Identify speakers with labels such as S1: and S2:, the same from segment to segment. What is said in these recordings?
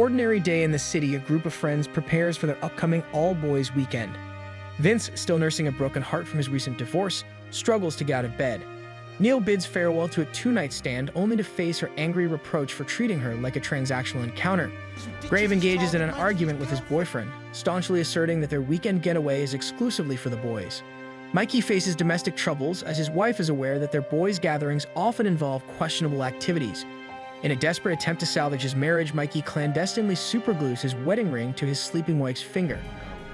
S1: ordinary day in the city, a group of friends prepares for their upcoming all-boys weekend. Vince, still nursing a broken heart from his recent divorce, struggles to get out of bed. Neil bids farewell to a two-night stand only to face her angry reproach for treating her like a transactional encounter. Grave engages in an argument with his boyfriend, staunchly asserting that their weekend getaway is exclusively for the boys. Mikey faces domestic troubles as his wife is aware that their boys' gatherings often involve questionable activities. In a desperate attempt to salvage his marriage, Mikey clandestinely superglues his wedding ring to his sleeping wife's finger.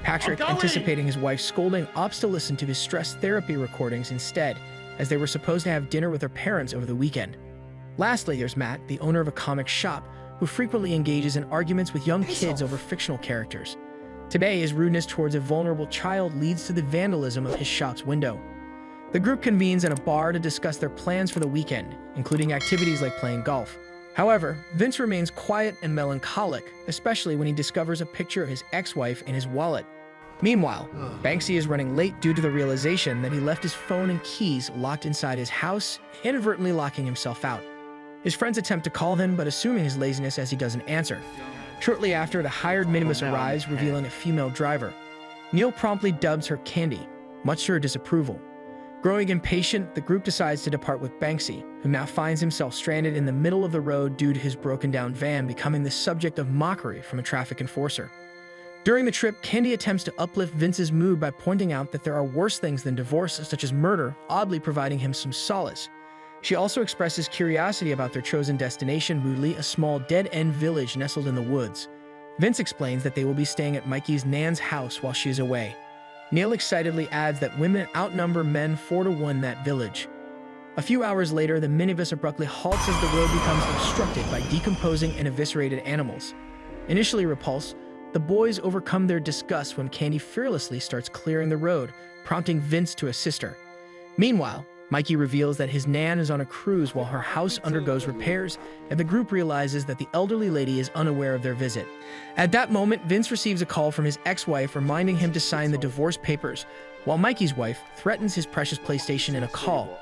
S1: Patrick, anticipating his wife's scolding, opts to listen to his stress therapy recordings instead, as they were supposed to have dinner with their parents over the weekend. Lastly, there's Matt, the owner of a comic shop, who frequently engages in arguments with young kids over fictional characters. Today, his rudeness towards a vulnerable child leads to the vandalism of his shop's window. The group convenes at a bar to discuss their plans for the weekend, including activities like playing golf. However, Vince remains quiet and melancholic, especially when he discovers a picture of his ex-wife in his wallet. Meanwhile, Banksy is running late due to the realization that he left his phone and keys locked inside his house, inadvertently locking himself out. His friends attempt to call him, but assuming his laziness as he doesn't answer. Shortly after, the hired minibus arrives, revealing a female driver. Neil promptly dubs her Candy, much to her disapproval. Growing impatient, the group decides to depart with Banksy, who now finds himself stranded in the middle of the road due to his broken-down van becoming the subject of mockery from a traffic enforcer. During the trip, Candy attempts to uplift Vince's mood by pointing out that there are worse things than divorce, such as murder, oddly providing him some solace. She also expresses curiosity about their chosen destination, Moodley, a small dead-end village nestled in the woods. Vince explains that they will be staying at Mikey's Nan's house while she is away. Neil excitedly adds that women outnumber men 4-1 in that village. A few hours later, the minibus abruptly halts as the road becomes obstructed by decomposing and eviscerated animals. Initially repulsed, the boys overcome their disgust when Candy fearlessly starts clearing the road, prompting Vince to assist her. Meanwhile, Mikey reveals that his Nan is on a cruise while her house undergoes repairs, and the group realizes that the elderly lady is unaware of their visit. At that moment, Vince receives a call from his ex-wife reminding him to sign the divorce papers, while Mikey's wife threatens his precious PlayStation in a call.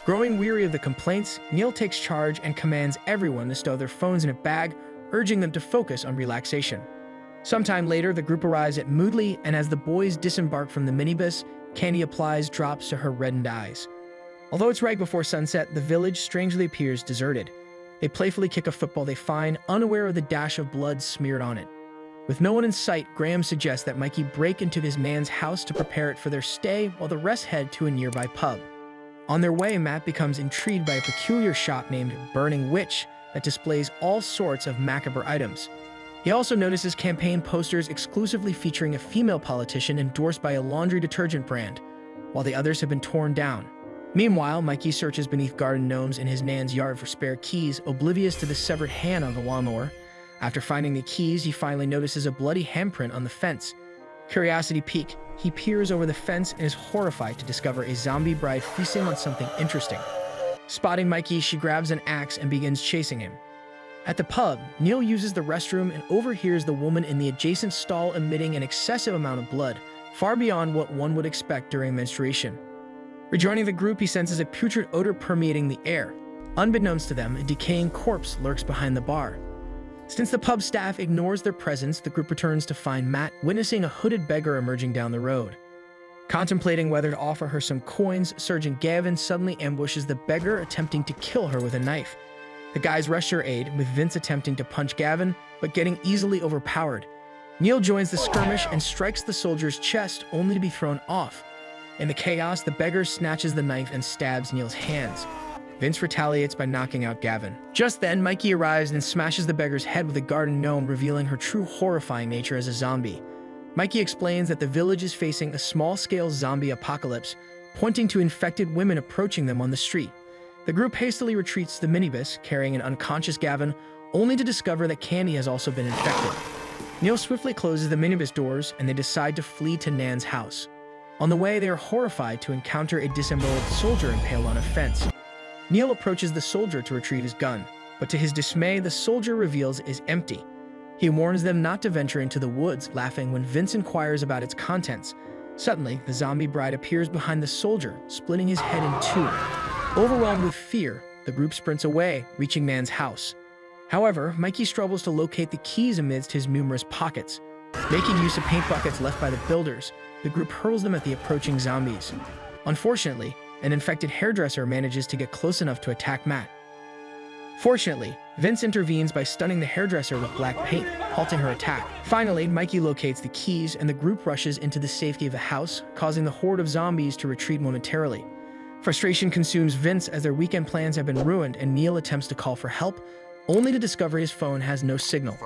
S1: Growing weary of the complaints, Neil takes charge and commands everyone to stow their phones in a bag, urging them to focus on relaxation. Sometime later, the group arrives at Moodley, and as the boys disembark from the minibus, Candy applies drops to her reddened eyes. Although it's right before sunset, the village strangely appears deserted. They playfully kick a football they find, unaware of the dash of blood smeared on it. With no one in sight, Graham suggests that Mikey break into his Nan's house to prepare it for their stay, while the rest head to a nearby pub. On their way, Matt becomes intrigued by a peculiar shop named Burning Witch that displays all sorts of macabre items. He also notices campaign posters exclusively featuring a female politician endorsed by a laundry detergent brand, while the others have been torn down. Meanwhile, Mikey searches beneath garden gnomes in his Nan's yard for spare keys, oblivious to the severed hand on the lawnmower. After finding the keys, he finally notices a bloody handprint on the fence. Curiosity piqued, he peers over the fence and is horrified to discover a zombie bride feasting on something interesting. Spotting Mikey, she grabs an axe and begins chasing him. At the pub, Neil uses the restroom and overhears the woman in the adjacent stall emitting an excessive amount of blood, far beyond what one would expect during menstruation. Rejoining the group, he senses a putrid odor permeating the air. Unbeknownst to them, a decaying corpse lurks behind the bar. Since the pub staff ignores their presence, the group returns to find Matt witnessing a hooded beggar emerging down the road. Contemplating whether to offer her some coins, Sergeant Gavin suddenly ambushes the beggar, attempting to kill her with a knife. The guys rush to her aid, with Vince attempting to punch Gavin, but getting easily overpowered. Neil joins the skirmish and strikes the soldier's chest, only to be thrown off. In the chaos, the beggar snatches the knife and stabs Neil's hands. Vince retaliates by knocking out Gavin. Just then, Mikey arrives and smashes the beggar's head with a garden gnome, revealing her true horrifying nature as a zombie. Mikey explains that the village is facing a small-scale zombie apocalypse, pointing to infected women approaching them on the street. The group hastily retreats to the minibus, carrying an unconscious Gavin, only to discover that Candy has also been infected. Neil swiftly closes the minibus doors, and they decide to flee to Nan's house. On the way, they are horrified to encounter a disemboweled soldier impaled on a fence. Neil approaches the soldier to retrieve his gun, but to his dismay, the soldier reveals it is empty. He warns them not to venture into the woods, laughing when Vince inquires about its contents. Suddenly, the zombie bride appears behind the soldier, splitting his head in two. Overwhelmed with fear, the group sprints away, reaching Nan's house. However, Mikey struggles to locate the keys amidst his numerous pockets. Making use of paint buckets left by the builders, the group hurls them at the approaching zombies. Unfortunately, an infected hairdresser manages to get close enough to attack Matt. Fortunately, Vince intervenes by stunning the hairdresser with black paint, halting her attack. Finally, Mikey locates the keys and the group rushes into the safety of the house, causing the horde of zombies to retreat momentarily. Frustration consumes Vince as their weekend plans have been ruined and Neil attempts to call for help, only to discover his phone has no signal.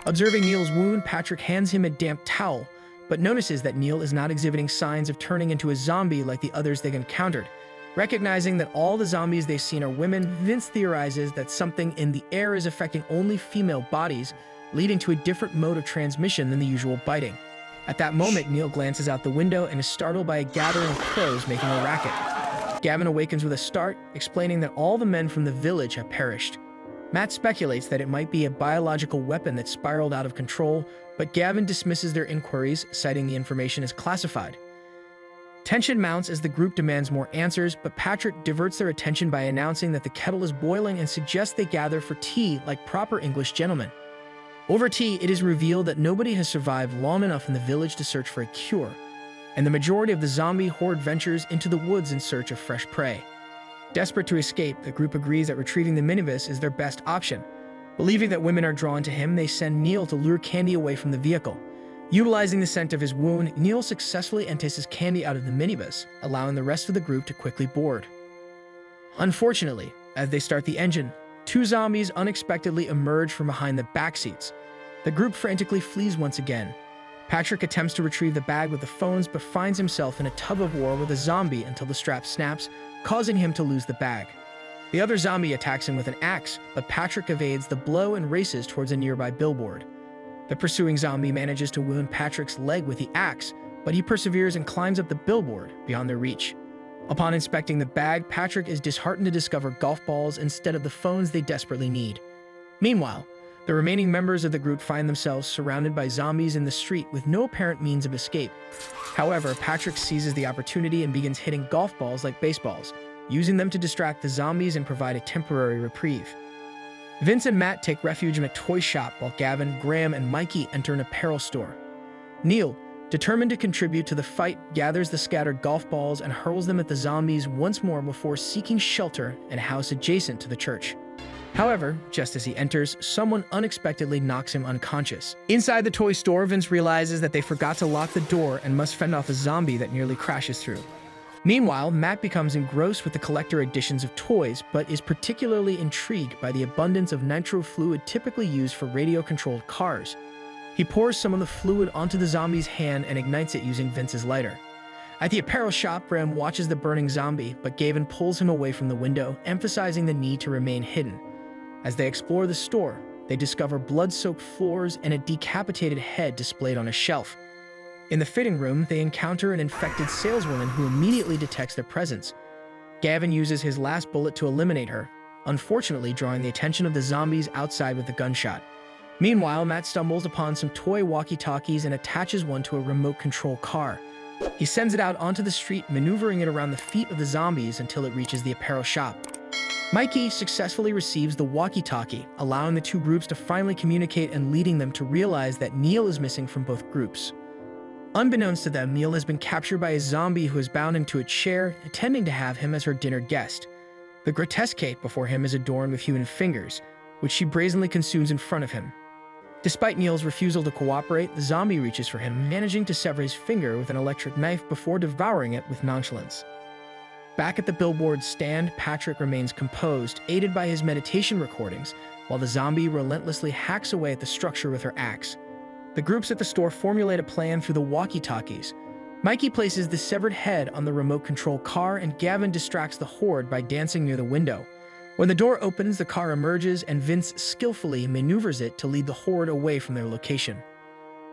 S1: Observing Neil's wound, Patrick hands him a damp towel, but notices that Neil is not exhibiting signs of turning into a zombie like the others they've encountered. Recognizing that all the zombies they've seen are women, Vince theorizes that something in the air is affecting only female bodies, leading to a different mode of transmission than the usual biting. At that moment, Neil glances out the window and is startled by a gathering of crows making a racket. Gavin awakens with a start, explaining that all the men from the village have perished. Matt speculates that it might be a biological weapon that spiraled out of control, but Gavin dismisses their inquiries, citing the information as classified. Tension mounts as the group demands more answers, but Patrick diverts their attention by announcing that the kettle is boiling and suggests they gather for tea like proper English gentlemen. Over tea, it is revealed that nobody has survived long enough in the village to search for a cure, and the majority of the zombie horde ventures into the woods in search of fresh prey. Desperate to escape, the group agrees that retrieving the minibus is their best option. Believing that women are drawn to him, they send Neil to lure Candy away from the vehicle. Utilizing the scent of his wound, Neil successfully entices Candy out of the minibus, allowing the rest of the group to quickly board. Unfortunately, as they start the engine, two zombies unexpectedly emerge from behind the back seats. The group frantically flees once again. Patrick attempts to retrieve the bag with the phones, but finds himself in a tug-of-war with a zombie until the strap snaps, causing him to lose the bag. The other zombie attacks him with an axe, but Patrick evades the blow and races towards a nearby billboard. The pursuing zombie manages to wound Patrick's leg with the axe, but he perseveres and climbs up the billboard beyond their reach. Upon inspecting the bag, Patrick is disheartened to discover golf balls instead of the phones they desperately need. Meanwhile, the remaining members of the group find themselves surrounded by zombies in the street with no apparent means of escape. However, Patrick seizes the opportunity and begins hitting golf balls like baseballs, using them to distract the zombies and provide a temporary reprieve. Vince and Matt take refuge in a toy shop while Gavin, Graham, and Mikey enter an apparel store. Neil, determined to contribute to the fight, gathers the scattered golf balls and hurls them at the zombies once more before seeking shelter in a house adjacent to the church. However, just as he enters, someone unexpectedly knocks him unconscious. Inside the toy store, Vince realizes that they forgot to lock the door and must fend off a zombie that nearly crashes through. Meanwhile, Matt becomes engrossed with the collector editions of toys, but is particularly intrigued by the abundance of nitro fluid typically used for radio-controlled cars. He pours some of the fluid onto the zombie's hand and ignites it using Vince's lighter. At the apparel shop, Graham watches the burning zombie, but Gavin pulls him away from the window, emphasizing the need to remain hidden. As they explore the store, they discover blood-soaked floors and a decapitated head displayed on a shelf. In the fitting room, they encounter an infected saleswoman who immediately detects their presence. Gavin uses his last bullet to eliminate her, unfortunately drawing the attention of the zombies outside with a gunshot. Meanwhile, Matt stumbles upon some toy walkie-talkies and attaches one to a remote control car. He sends it out onto the street, maneuvering it around the feet of the zombies until it reaches the apparel shop. Mikey successfully receives the walkie-talkie, allowing the two groups to finally communicate and leading them to realize that Neil is missing from both groups. Unbeknownst to them, Neil has been captured by a zombie who is bound him to a chair, intending to have him as her dinner guest. The grotesque cake before him is adorned with human fingers, which she brazenly consumes in front of him. Despite Neil's refusal to cooperate, the zombie reaches for him, managing to sever his finger with an electric knife before devouring it with nonchalance. Back at the billboard stand, Patrick remains composed, aided by his meditation recordings, while the zombie relentlessly hacks away at the structure with her axe. The groups at the store formulate a plan through the walkie-talkies. Mikey places the severed head on the remote control car, and Gavin distracts the horde by dancing near the window. When the door opens, the car emerges, and Vince skillfully maneuvers it to lead the horde away from their location.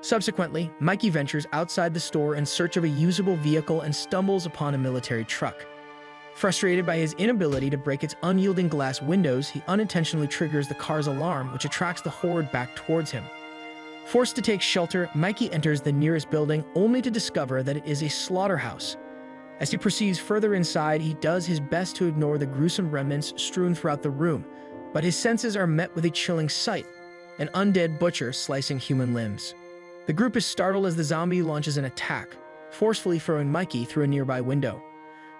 S1: Subsequently, Mikey ventures outside the store in search of a usable vehicle and stumbles upon a military truck. Frustrated by his inability to break its unyielding glass windows, he unintentionally triggers the car's alarm, which attracts the horde back towards him. Forced to take shelter, Mikey enters the nearest building, only to discover that it is a slaughterhouse. As he proceeds further inside, he does his best to ignore the gruesome remnants strewn throughout the room, but his senses are met with a chilling sight: an undead butcher slicing human limbs. The group is startled as the zombie launches an attack, forcefully throwing Mikey through a nearby window.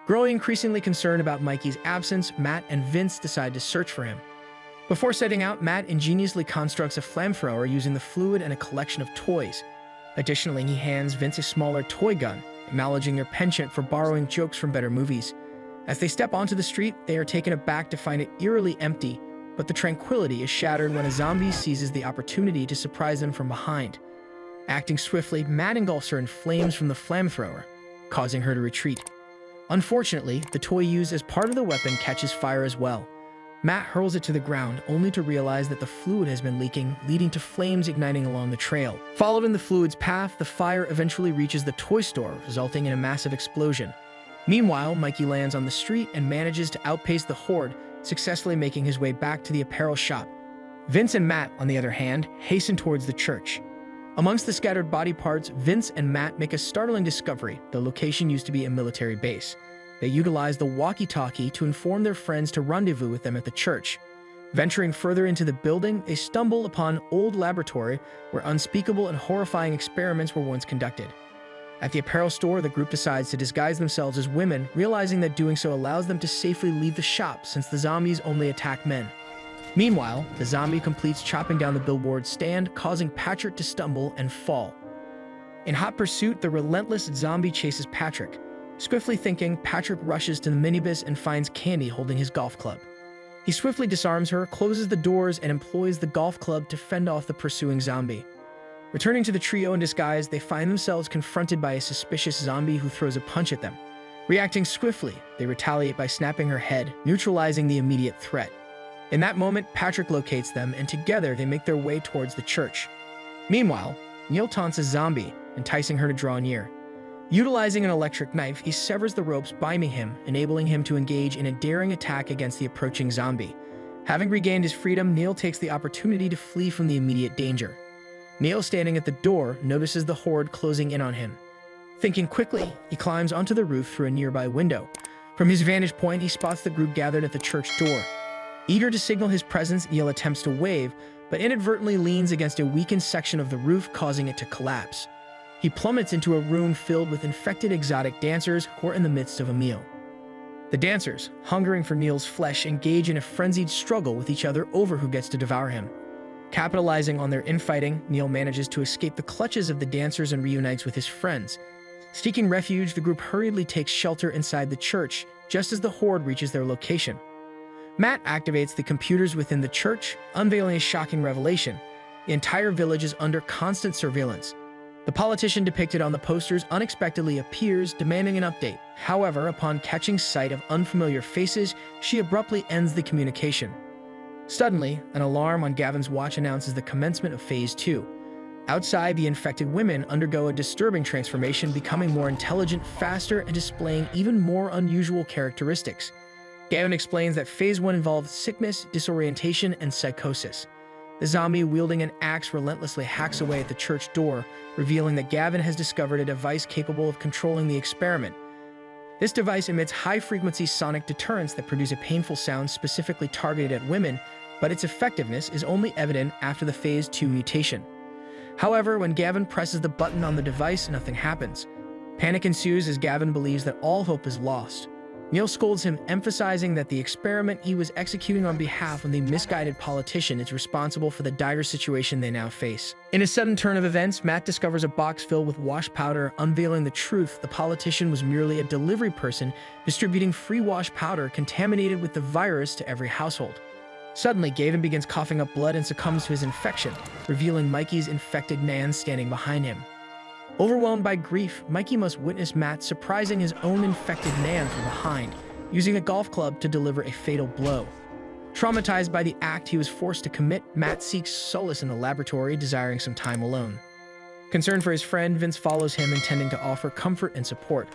S1: Growing increasingly concerned about Mikey's absence, Matt and Vince decide to search for him. Before setting out, Matt ingeniously constructs a flamethrower using the fluid and a collection of toys. Additionally, he hands Vince a smaller toy gun, acknowledging their penchant for borrowing jokes from better movies. As they step onto the street, they are taken aback to find it eerily empty, but the tranquility is shattered when a zombie seizes the opportunity to surprise them from behind. Acting swiftly, Matt engulfs her in flames from the flamethrower, causing her to retreat. Unfortunately, the toy used as part of the weapon catches fire as well. Matt hurls it to the ground, only to realize that the fluid has been leaking, leading to flames igniting along the trail. Followed in the fluid's path, the fire eventually reaches the toy store, resulting in a massive explosion. Meanwhile, Mikey lands on the street and manages to outpace the horde, successfully making his way back to the apparel shop. Vince and Matt, on the other hand, hasten towards the church. Amongst the scattered body parts, Vince and Matt make a startling discovery: the location used to be a military base. They utilize the walkie-talkie to inform their friends to rendezvous with them at the church. Venturing further into the building, they stumble upon an old laboratory where unspeakable and horrifying experiments were once conducted. At the apparel store, the group decides to disguise themselves as women, realizing that doing so allows them to safely leave the shop since the zombies only attack men. Meanwhile, the zombie completes chopping down the billboard stand, causing Patrick to stumble and fall. In hot pursuit, the relentless zombie chases Patrick. Swiftly thinking, Patrick rushes to the minibus and finds Candy holding his golf club. He swiftly disarms her, closes the doors, and employs the golf club to fend off the pursuing zombie. Returning to the trio in disguise, they find themselves confronted by a suspicious zombie who throws a punch at them. Reacting swiftly, they retaliate by snapping her head, neutralizing the immediate threat. In that moment, Patrick locates them, and together they make their way towards the church. Meanwhile, Neil taunts a zombie, enticing her to draw near. Utilizing an electric knife, he severs the ropes binding him, enabling him to engage in a daring attack against the approaching zombie. Having regained his freedom, Neil takes the opportunity to flee from the immediate danger. Neil, standing at the door, notices the horde closing in on him. Thinking quickly, he climbs onto the roof through a nearby window. From his vantage point, he spots the group gathered at the church door. Eager to signal his presence, Neil attempts to wave, but inadvertently leans against a weakened section of the roof, causing it to collapse. He plummets into a room filled with infected exotic dancers who are in the midst of a meal. The dancers, hungering for Neil's flesh, engage in a frenzied struggle with each other over who gets to devour him. Capitalizing on their infighting, Neil manages to escape the clutches of the dancers and reunites with his friends. Seeking refuge, the group hurriedly takes shelter inside the church, just as the horde reaches their location. Matt activates the computers within the church, unveiling a shocking revelation. The entire village is under constant surveillance. The politician depicted on the posters unexpectedly appears, demanding an update. However, upon catching sight of unfamiliar faces, she abruptly ends the communication. Suddenly, an alarm on Gavin's watch announces the commencement of Phase 2. Outside, the infected women undergo a disturbing transformation, becoming more intelligent, faster, and displaying even more unusual characteristics. Gavin explains that Phase 1 involved sickness, disorientation, and psychosis. The zombie wielding an axe relentlessly hacks away at the church door, revealing that Gavin has discovered a device capable of controlling the experiment. This device emits high-frequency sonic deterrents that produce a painful sound specifically targeted at women, but its effectiveness is only evident after the Phase 2 mutation. However, when Gavin presses the button on the device, nothing happens. Panic ensues as Gavin believes that all hope is lost. Neil scolds him, emphasizing that the experiment he was executing on behalf of the misguided politician is responsible for the dire situation they now face. In a sudden turn of events, Matt discovers a box filled with wash powder, unveiling the truth: the politician was merely a delivery person distributing free wash powder contaminated with the virus to every household. Suddenly, Gavin begins coughing up blood and succumbs to his infection, revealing Mikey's infected Nan standing behind him. Overwhelmed by grief, Mikey must witness Matt surprising his own infected Nan from behind, using a golf club to deliver a fatal blow. Traumatized by the act he was forced to commit, Matt seeks solace in the laboratory, desiring some time alone. Concerned for his friend, Vince follows him, intending to offer comfort and support.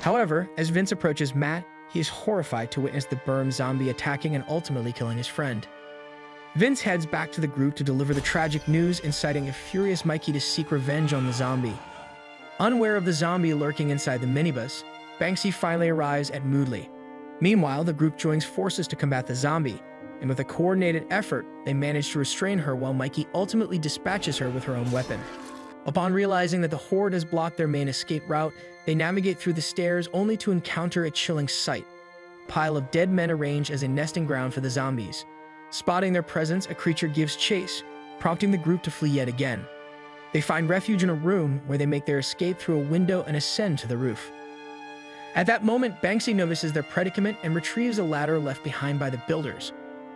S1: However, as Vince approaches Matt, he is horrified to witness the Burm zombie attacking and ultimately killing his friend. Vince heads back to the group to deliver the tragic news, inciting a furious Mikey to seek revenge on the zombie. Unaware of the zombie lurking inside the minibus, Banksy finally arrives at Moodley. Meanwhile, the group joins forces to combat the zombie. and with a coordinated effort, they manage to restrain her while Mikey ultimately dispatches her with her own weapon. Upon realizing that the horde has blocked their main escape route, they navigate through the stairs only to encounter a chilling sight: a pile of dead men arranged as a nesting ground for the zombies. Spotting their presence, a creature gives chase, prompting the group to flee yet again. They find refuge in a room where they make their escape through a window and ascend to the roof. At that moment, Banksy notices their predicament and retrieves a ladder left behind by the builders.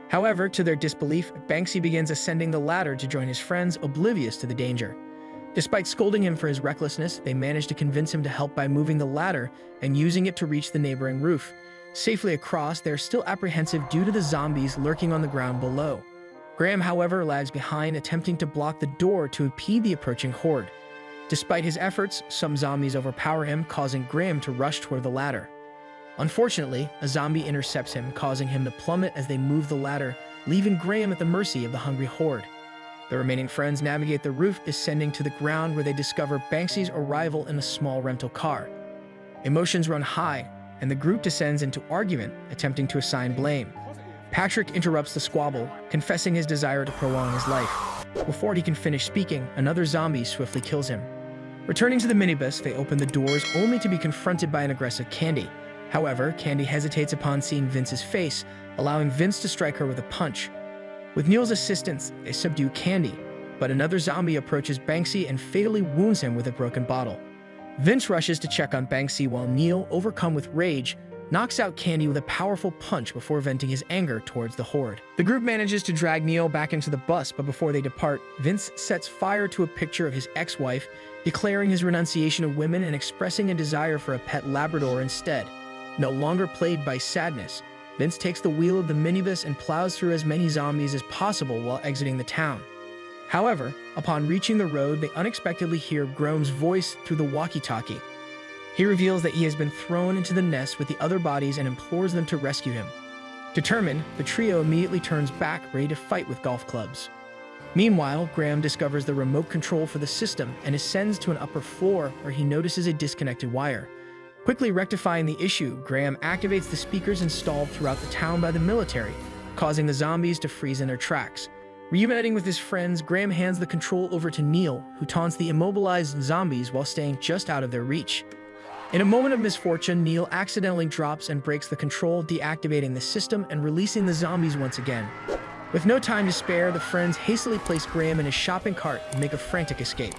S1: However, to their disbelief, Banksy begins ascending the ladder to join his friends, oblivious to the danger. Despite scolding him for his recklessness, they manage to convince him to help by moving the ladder and using it to reach the neighboring roof. Safely across, they are still apprehensive due to the zombies lurking on the ground below. Graham, however, lags behind, attempting to block the door to impede the approaching horde. Despite his efforts, some zombies overpower him, causing Graham to rush toward the ladder. Unfortunately, a zombie intercepts him, causing him to plummet as they move the ladder, leaving Graham at the mercy of the hungry horde. The remaining friends navigate the roof, descending to the ground where they discover Banksy's arrival in a small rental car. Emotions run high, and the group descends into argument, attempting to assign blame. Patrick interrupts the squabble, confessing his desire to prolong his life. Before he can finish speaking, another zombie swiftly kills him. Returning to the minibus, they open the doors only to be confronted by an aggressive Candy. However, Candy hesitates upon seeing Vince's face, allowing Vince to strike her with a punch. With Neil's assistance, they subdue Candy, but another zombie approaches Banksy and fatally wounds him with a broken bottle. Vince rushes to check on Banksy while Neil, overcome with rage, knocks out Candy with a powerful punch before venting his anger towards the horde. The group manages to drag Neil back into the bus, but before they depart, Vince sets fire to a picture of his ex-wife, declaring his renunciation of women and expressing a desire for a pet Labrador instead. No longer plagued by sadness, Vince takes the wheel of the minibus and plows through as many zombies as possible while exiting the town. However, upon reaching the road, they unexpectedly hear Grome's voice through the walkie-talkie. He reveals that he has been thrown into the nest with the other bodies and implores them to rescue him. Determined, the trio immediately turns back, ready to fight with golf clubs. Meanwhile, Graham discovers the remote control for the system and ascends to an upper floor where he notices a disconnected wire. Quickly rectifying the issue, Graham activates the speakers installed throughout the town by the military, causing the zombies to freeze in their tracks. Reuniting with his friends, Graham hands the control over to Neil, who taunts the immobilized zombies while staying just out of their reach. In a moment of misfortune, Neil accidentally drops and breaks the control, deactivating the system and releasing the zombies once again. With no time to spare, the friends hastily place Graham in a shopping cart and make a frantic escape.